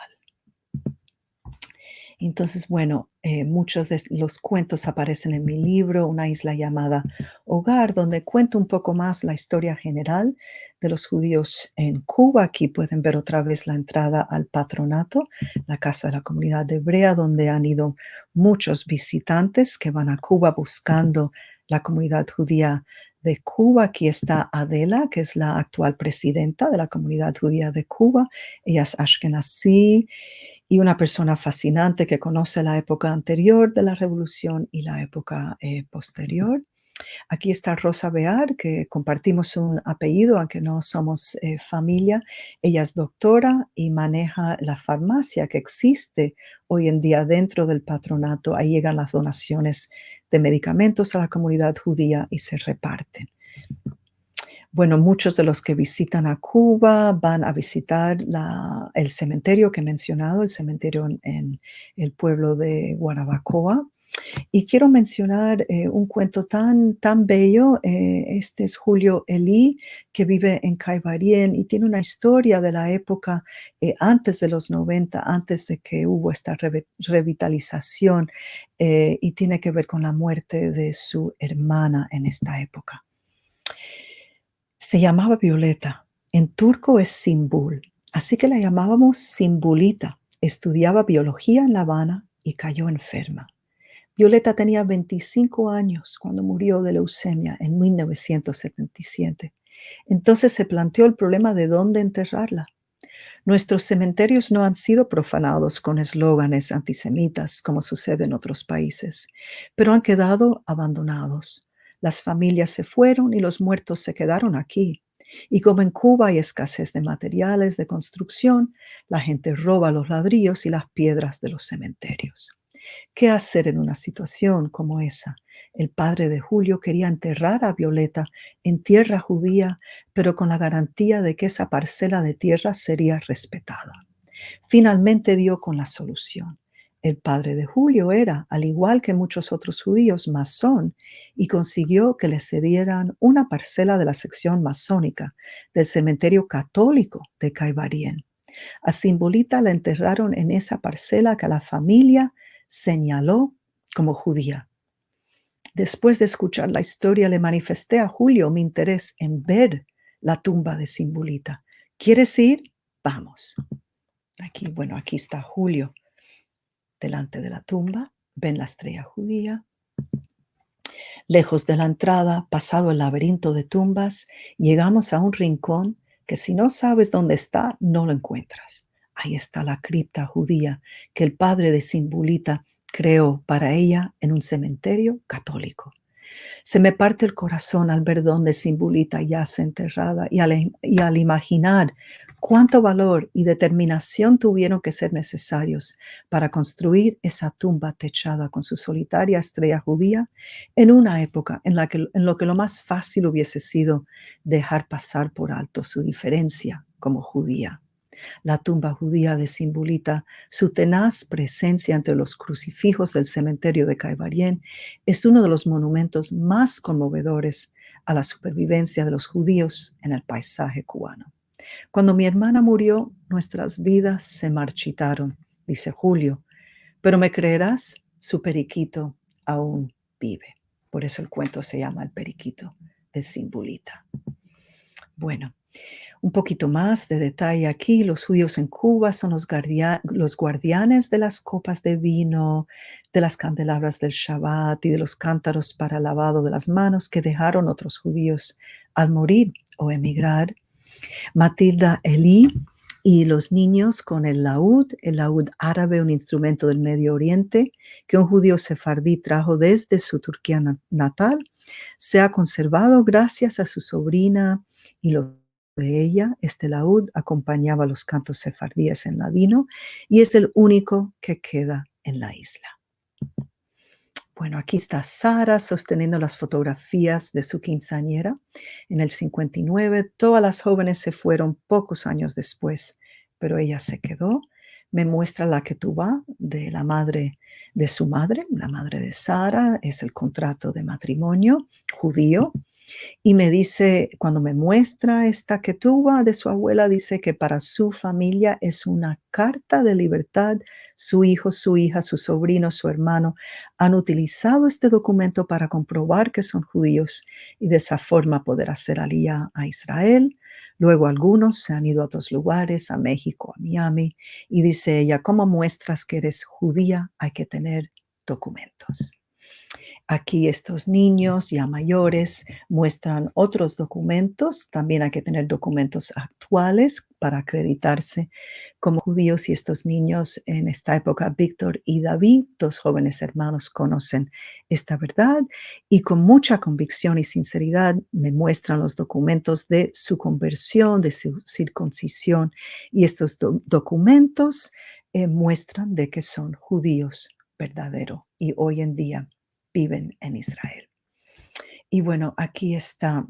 S2: Entonces, bueno, muchos de los cuentos aparecen en mi libro, Una isla llamada Hogar, donde cuento un poco más la historia general de los judíos en Cuba. Aquí pueden ver otra vez la entrada al patronato, la casa de la comunidad hebrea, donde han ido muchos visitantes que van a Cuba buscando la comunidad judía de Cuba. Aquí está Adela, que es la actual presidenta de la comunidad judía de Cuba. Ella es ashkenazí y una persona fascinante que conoce la época anterior de la revolución y la época posterior. Aquí está Rosa Bear, que compartimos un apellido, aunque no somos familia. Ella es doctora y maneja la farmacia que existe hoy en día dentro del patronato. Ahí llegan las donaciones de medicamentos a la comunidad judía y se reparten. Bueno, muchos de los que visitan a Cuba van a visitar el cementerio que he mencionado, el cementerio en el pueblo de Guanabacoa. Y quiero mencionar un cuento tan bello. Este es Julio Elí, que vive en Caibarien y tiene una historia de la época antes de los 90, antes de que hubo esta revitalización, y tiene que ver con la muerte de su hermana en esta época. Se llamaba Violeta. En turco es Simbul, así que la llamábamos Simbulita. Estudiaba biología en La Habana y cayó enferma. Violeta tenía 25 años cuando murió de leucemia en 1977. Entonces se planteó el problema de dónde enterrarla. Nuestros cementerios no han sido profanados con eslóganes antisemitas como sucede en otros países, pero han quedado abandonados. Las familias se fueron y los muertos se quedaron aquí. Y como en Cuba hay escasez de materiales de construcción, la gente roba los ladrillos y las piedras de los cementerios. ¿Qué hacer en una situación como esa? El padre de Julio quería enterrar a Violeta en tierra judía, pero con la garantía de que esa parcela de tierra sería respetada. Finalmente dio con la solución. El padre de Julio era, al igual que muchos otros judíos, masón y consiguió que le cedieran una parcela de la sección masónica del cementerio católico de Caibarien. A Simbolita la enterraron en esa parcela que la familia señaló como judía. Después de escuchar la historia, le manifesté a Julio mi interés en ver la tumba de Simbulita. ¿Quieres ir? Vamos. Aquí, bueno, aquí está Julio delante de la tumba. Ven la estrella judía. Lejos de la entrada, pasado el laberinto de tumbas, llegamos a un rincón que si no sabes dónde está, no lo encuentras. Ahí está la cripta judía que el padre de Simbulita creó para ella en un cementerio católico. Se me parte el corazón al ver dónde Simbulita yace enterrada y al imaginar cuánto valor y determinación tuvieron que ser necesarios para construir esa tumba techada con su solitaria estrella judía en una época en lo que lo más fácil hubiese sido dejar pasar por alto su diferencia como judía. La tumba judía de Simbulita, su tenaz presencia entre los crucifijos del cementerio de Caibarien, es uno de los monumentos más conmovedores a la supervivencia de los judíos en el paisaje cubano. Cuando mi hermana murió, nuestras vidas se marchitaron, dice Julio, pero me creerás, su periquito aún vive. Por eso el cuento se llama El periquito de Simbulita. Bueno, un poquito más de detalle aquí. Los judíos en Cuba son los guardianes de las copas de vino, de las candelabras del Shabbat y de los cántaros para lavado de las manos que dejaron otros judíos al morir o emigrar. Matilda Elí y los niños con el laúd árabe, un instrumento del Medio Oriente que un judío sefardí trajo desde su Turquía natal, se ha conservado gracias a su sobrina y lo de ella. Este laúd acompañaba los cantos sefardíes en ladino y es el único que queda en la isla. Bueno, aquí está Sara sosteniendo las fotografías de su quinceañera. En el 59, todas las jóvenes se fueron pocos años después, pero ella se quedó. Me muestra la ketubá de la madre de su madre, la madre de Sara, es el contrato de matrimonio judío. Y me dice, cuando me muestra esta ketubá de su abuela, dice que para su familia es una carta de libertad. Su hijo, su hija, su sobrino, su hermano han utilizado este documento para comprobar que son judíos y de esa forma poder hacer aliyá a Israel. Luego algunos se han ido a otros lugares, a México, a Miami. Y dice ella, ¿cómo muestras que eres judía? Hay que tener documentos. Aquí estos niños ya mayores muestran otros documentos. También hay que tener documentos actuales para acreditarse como judíos. Y estos niños en esta época, Víctor y David, dos jóvenes hermanos, conocen esta verdad y con mucha convicción y sinceridad me muestran los documentos de su conversión, de su circuncisión. Y estos documentos muestran de que son judíos verdaderos y hoy en día viven en Israel. Y bueno, aquí está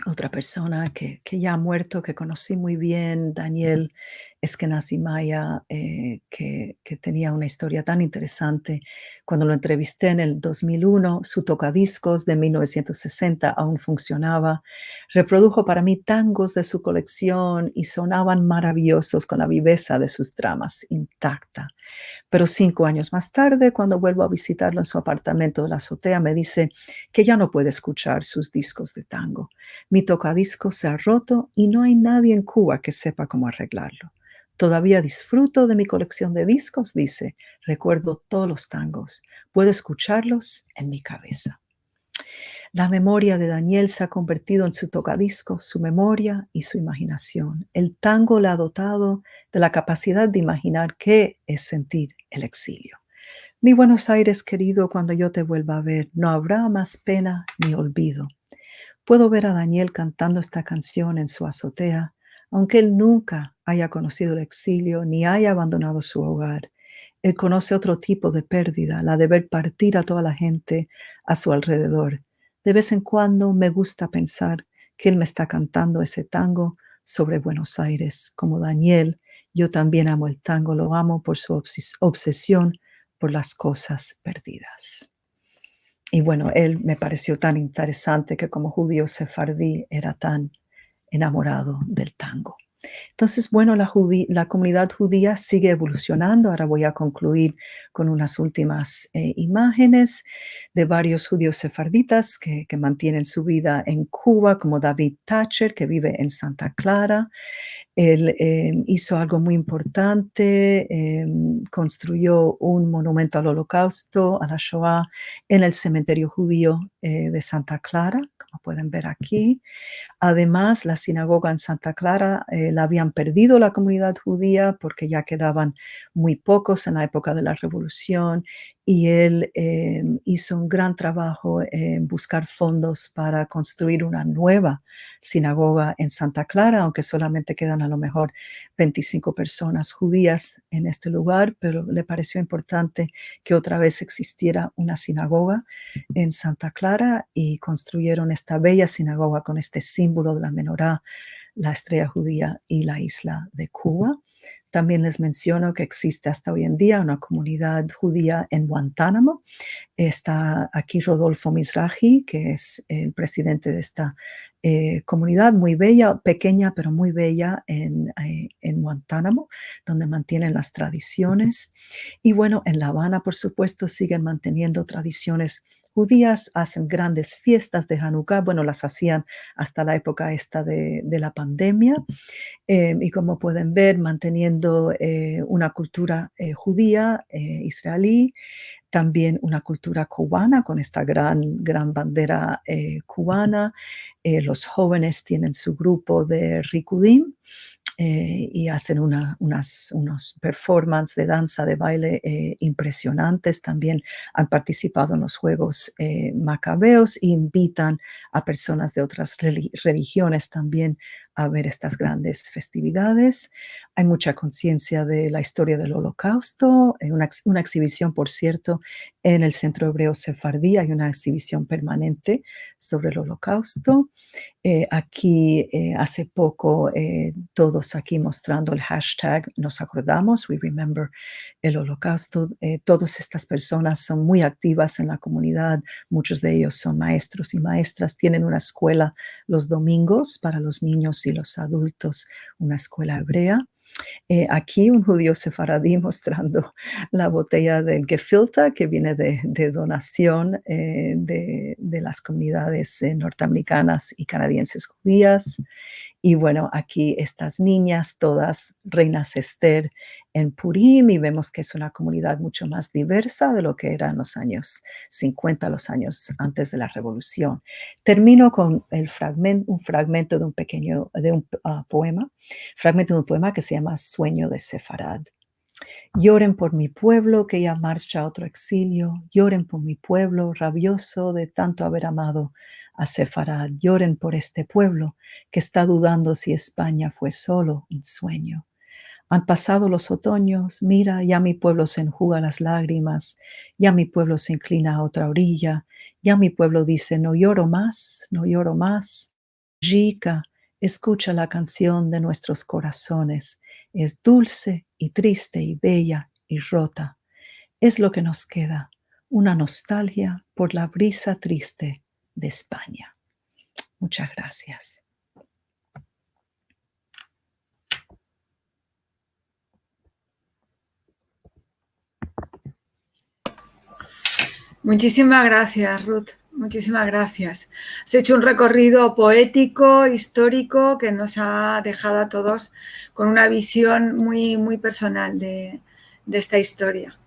S2: otra persona que ya ha muerto, que conocí muy bien, Daniel Eskenazi Maya, que tenía una historia tan interesante. Cuando lo entrevisté en el 2001, su tocadiscos de 1960 aún funcionaba. Reprodujo para mí tangos de su colección y sonaban maravillosos con la viveza de sus dramas intacta. Pero 5 años más tarde, cuando vuelvo a visitarlo en su apartamento de la azotea, me dice que ya no puede escuchar sus discos de tango. Mi tocadiscos se ha roto y no hay nadie en Cuba que sepa cómo arreglarlo. Todavía disfruto de mi colección de discos, dice. Recuerdo todos los tangos. Puedo escucharlos en mi cabeza. La memoria de Daniel se ha convertido en su tocadiscos, su memoria y su imaginación. El tango le ha dotado de la capacidad de imaginar qué es sentir el exilio. Mi Buenos Aires querido, cuando yo te vuelva a ver, no habrá más pena ni olvido. Puedo ver a Daniel cantando esta canción en su azotea, aunque él nunca haya conocido el exilio ni haya abandonado su hogar. Él conoce otro tipo de pérdida, la de ver partir a toda la gente a su alrededor. De vez en cuando me gusta pensar que él me está cantando ese tango sobre Buenos Aires. Como Daniel, yo también amo el tango, lo amo por su obsesión por las cosas perdidas. Y bueno, él me pareció tan interesante que como judío sefardí era tan enamorado del tango. Entonces, bueno, la comunidad judía sigue evolucionando. Ahora voy a concluir con unas últimas imágenes de varios judíos sefarditas que mantienen su vida en Cuba, como David Thatcher, que vive en Santa Clara. Él hizo algo muy importante, construyó un monumento al Holocausto, a la Shoah, en el cementerio judío de Santa Clara, como pueden ver aquí. Además, la sinagoga en Santa Clara la habían perdido la comunidad judía porque ya quedaban muy pocos en la época de la Revolución y él hizo un gran trabajo en buscar fondos para construir una nueva sinagoga en Santa Clara, aunque solamente quedan a lo mejor 25 personas judías en este lugar, pero le pareció importante que otra vez existiera una sinagoga en Santa Clara y construyeron esta bella sinagoga con este símbolo de la menorá, la estrella judía y la isla de Cuba. También les menciono que existe hasta hoy en día una comunidad judía en Guantánamo. Está aquí Rodolfo Mizrahi, que es el presidente de esta comunidad muy bella, pequeña pero muy bella en Guantánamo, donde mantienen las tradiciones. Y bueno, en La Habana, por supuesto, siguen manteniendo tradiciones judías, hacen grandes fiestas de Hanukkah, bueno, las hacían hasta la época esta de la pandemia, y como pueden ver, manteniendo una cultura judía, israelí, también una cultura cubana con esta gran bandera cubana. Los jóvenes tienen su grupo de Rikudim y hacen unos performances de danza, de baile impresionantes. También han participado en los Juegos Macabeos e invitan a personas de otras religiones también a ver estas grandes festividades. Hay mucha conciencia de la historia del Holocausto. Una exhibición, por cierto, en el Centro Hebreo Sefardí. Hay una exhibición permanente sobre el Holocausto. Aquí hace poco todos aquí mostrando el hashtag Nos acordamos, We Remember el Holocausto. Todas estas personas son muy activas en la comunidad. Muchos de ellos son maestros y maestras. Tienen una escuela los domingos para los niños y los adultos, una escuela hebrea. Aquí un judío sefaradí mostrando la botella del Gefilte que viene de donación de las comunidades norteamericanas y canadienses judías. Y bueno, aquí estas niñas, todas reinas Esther en Purim, y vemos que es una comunidad mucho más diversa de lo que era en los años 50, los años antes de la Revolución. Termino con un fragmento de un poema, fragmento de un poema que se llama Sueño de Sefarad. Lloren por mi pueblo que ya marcha a otro exilio, lloren por mi pueblo rabioso de tanto haber amado a Sefarad, lloren por este pueblo que está dudando si España fue solo un sueño. Han pasado los otoños, mira, ya mi pueblo se enjuga las lágrimas, ya mi pueblo se inclina a otra orilla, ya mi pueblo dice, no lloro más, no lloro más. Jica, escucha la canción de nuestros corazones, es dulce y triste y bella y rota. Es lo que nos queda, una nostalgia por la brisa triste de España. Muchas gracias.
S1: Muchísimas gracias, Ruth. Muchísimas gracias. Has hecho un recorrido poético, histórico, que nos ha dejado a todos con una visión muy, muy personal de esta historia.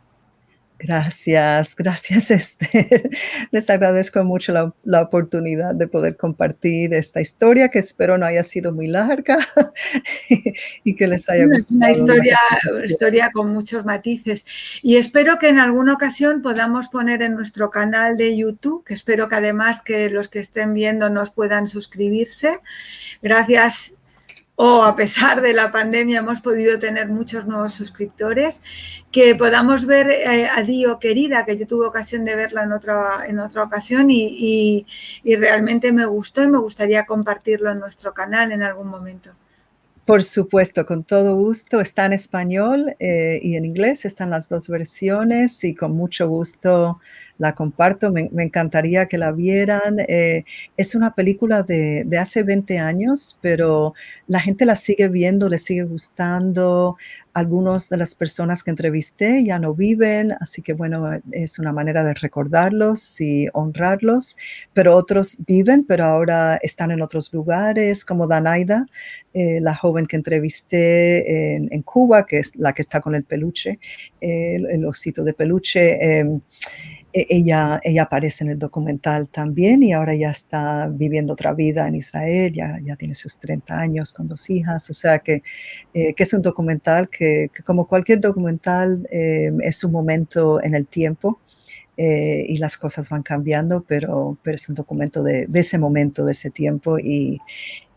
S2: Gracias, gracias Esther. Les agradezco mucho la oportunidad de poder compartir esta historia que espero no haya sido muy larga y que les haya
S1: Es una
S2: gustado.
S1: historia con muchos matices y espero que en alguna ocasión podamos poner en nuestro canal de YouTube, que espero que además que los que estén viendo nos puedan suscribirse. Gracias. A pesar de la pandemia hemos podido tener muchos nuevos suscriptores, que podamos ver a Dio Querida, que yo tuve ocasión de verla en otra ocasión y realmente me gustó y me gustaría compartirlo en nuestro canal en algún momento.
S2: Por supuesto, con todo gusto. Está en español y en inglés, están las dos versiones y con mucho gusto la comparto, me encantaría que la vieran. Es una película de hace 20 años, pero la gente la sigue viendo, le sigue gustando. Algunas de las personas que entrevisté ya no viven, así que bueno, es una manera de recordarlos y honrarlos, pero otros viven, pero ahora están en otros lugares, como Danaida, la joven que entrevisté en Cuba, que es la que está con el peluche, el osito de peluche. Ella aparece en el documental también y ahora ya está viviendo otra vida en Israel, ya tiene sus 30 años con 2 hijas, o sea que es un documental que como cualquier documental es un momento en el tiempo y las cosas van cambiando, pero es un documento de ese momento, de ese tiempo y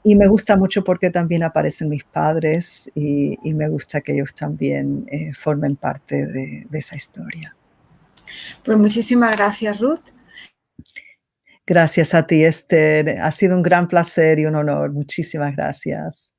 S2: me gusta mucho porque también aparecen mis padres y me gusta que ellos también formen parte de esa historia.
S1: Pues muchísimas gracias, Ruth.
S2: Gracias a ti, Esther. Ha sido un gran placer y un honor. Muchísimas gracias.